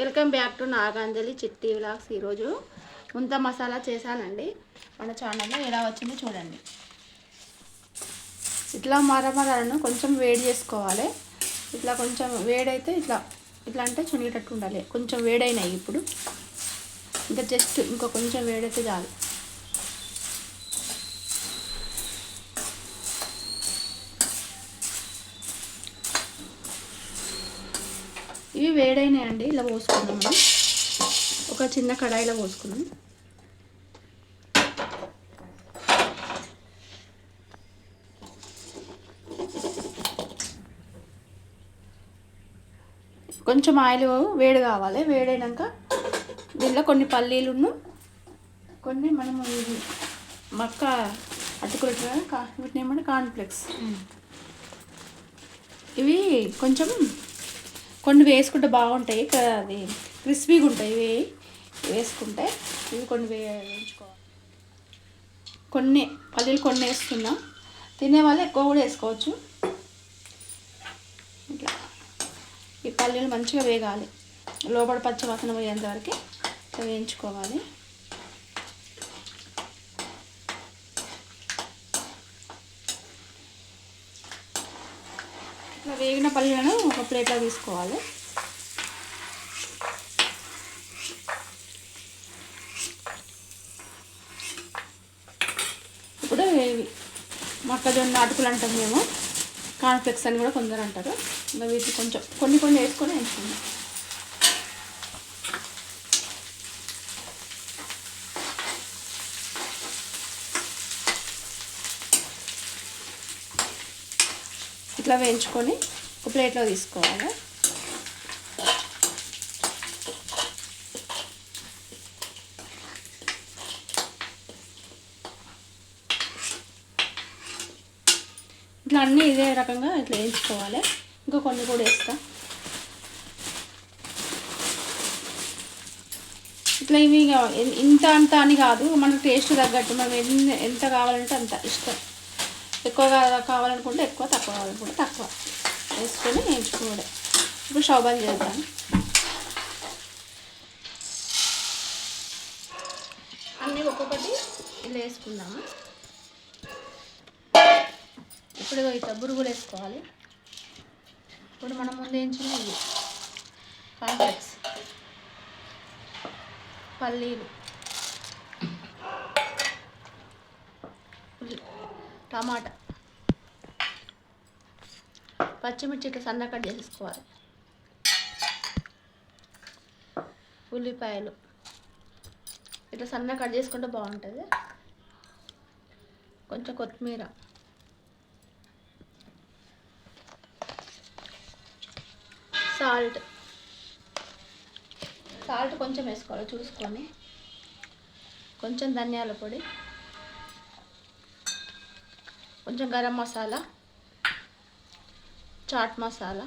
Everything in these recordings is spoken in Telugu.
వెల్కమ్ బ్యాక్ టు నాగాంజలి చిట్టి వ్లాగ్స్. ఈరోజు ముంత మసాలా చేశానండి. మన ఛానల్లో ఎలా వచ్చిందో చూడండి. ఇట్లా మరమరాలను కొంచెం వేడి చేసుకోవాలి. ఇట్లా కొంచెం వేడైతే ఇట్లా అంటే చునిగేటట్టు ఉండాలి. కొంచెం వేడైనాయి. ఇప్పుడు ఇంకా జస్ట్ ఇంకా కొంచెం వేడైతే చాలు. ఇవి వేడైనాయండి. ఇలా పోసుకున్నాం. మనం ఒక చిన్న కడాయిలో పోసుకున్నాం. కొంచెం ఆయిల్ వేడి కావాలి. వేడైనాక దీనిలో కొన్ని పల్లీలును కొన్ని మనము మక్క అటుకులు వీటిని ఏమంటే కార్న్ఫ్లెక్స్, ఇవి కొంచెం కొన్ని వేసుకుంటే బాగుంటాయి. అది క్రిస్పీగా ఉంటాయి. ఇవి వేసుకుంటే ఇవి కొన్ని వేయించుకోవాలి. కొన్ని పల్లీలు కొన్ని వేస్తున్నా. తినేవాళ్ళు ఎక్కువ కూడా వేసుకోవచ్చు. ఇట్లా ఈ పల్లీలు మంచిగా వేగాలి. లోపల పచ్చి వాసన పోయేంత వరకు వేయించుకోవాలి. ఇట్లా వేగిన పల్లీలను ఒక ప్లేట్లో తీసుకోవాలి. ఇప్పుడు మొక్కజొన్న అటుకులు అంటాం మేము, కార్న్ఫ్లెక్స్ అని కూడా కొందరు అంటారు. ఇంకా వీటిని కొంచెం కొన్ని వేసుకొని వేయించుకుందాం. ఇట్లా వేయించుకొని ఒక ప్లేట్లో తీసుకోవాలి. ఇట్లా అన్నీ ఇదే రకంగా ఇట్లా వేయించుకోవాలి. ఇంకా కొన్ని కూడా వేస్తా. ఇట్లా ఇవి ఇంత అంత అని కాదు, మనకు టేస్ట్ తగ్గట్టు మనం ఎంత కావాలంటే అంత ఇష్టం. ఎక్కువగా కావాలనుకుంటే ఎక్కువ, తక్కువ కావాలనుకుంటే తక్కువ వేసుకొని వేయించుకోవడం. ఇప్పుడు స్టవ్ బంద్ చేద్దాం. అన్నీ ఒక్కొక్కటి ఇలా వేసుకుందాము. ఇప్పుడు ఇట్లా బురుగులు వేసుకోవాలి. ఇప్పుడు మనం ముందు వేయించినవి కార్న్ఫ్లెక్స్, పల్లీలు, టమాటా, పచ్చిమిర్చి ఇట్లా సన్న కట్ చేసేసుకోవాలి. ఉల్లిపాయలు ఇట్లా సన్న కట్ చేసుకుంటే బాగుంటుంది. కొంచెం కొత్తిమీర, సాల్ట్ కొంచెం వేసుకోవాలి చూసుకొని. కొంచెం ధనియాల పొడి, కొంచెం గరం మసాలా, చాట్ మసాలా,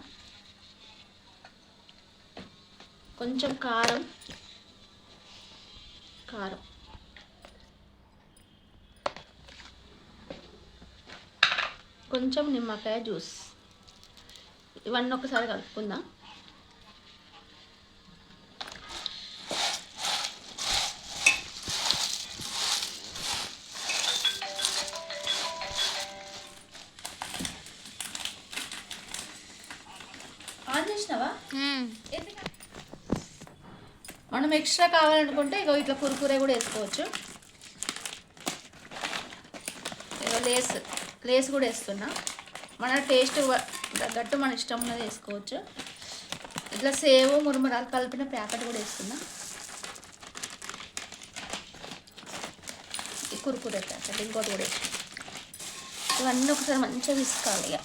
కొంచెం కారం, కొంచెం నిమ్మకాయ జ్యూస్. ఇవన్నీ ఒకసారి కలుపుకుందాం. ఆన్ చేసినావా? మనం ఎక్స్ట్రా కావాలనుకుంటే ఇగో ఇట్లా కురుకురే కూడా వేసుకోవచ్చు. ఇగో లేస్ కూడా వేస్తున్నా. మన టేస్ట్ తగ్గట్టు మన ఇష్టం ఉన్నది వేసుకోవచ్చు. ఇట్లా సేవు మురుమురాలు కలిపిన ప్యాకెట్ కూడా వేస్తున్నా. ఈ కురుకురే ప్యాకెట్ ఇంకోటి కూడా వేస్తున్నా. ఇవన్నీ ఒకసారి మంచిగా తీసుకోవాలి. ఇక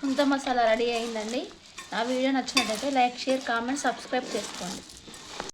ముంత మసాలా రెడీ అయిందండి. నా వీడియో నచ్చినట్లయితే లైక్, షేర్, కామెంట్, సబ్స్క్రైబ్ చేసుకోండి.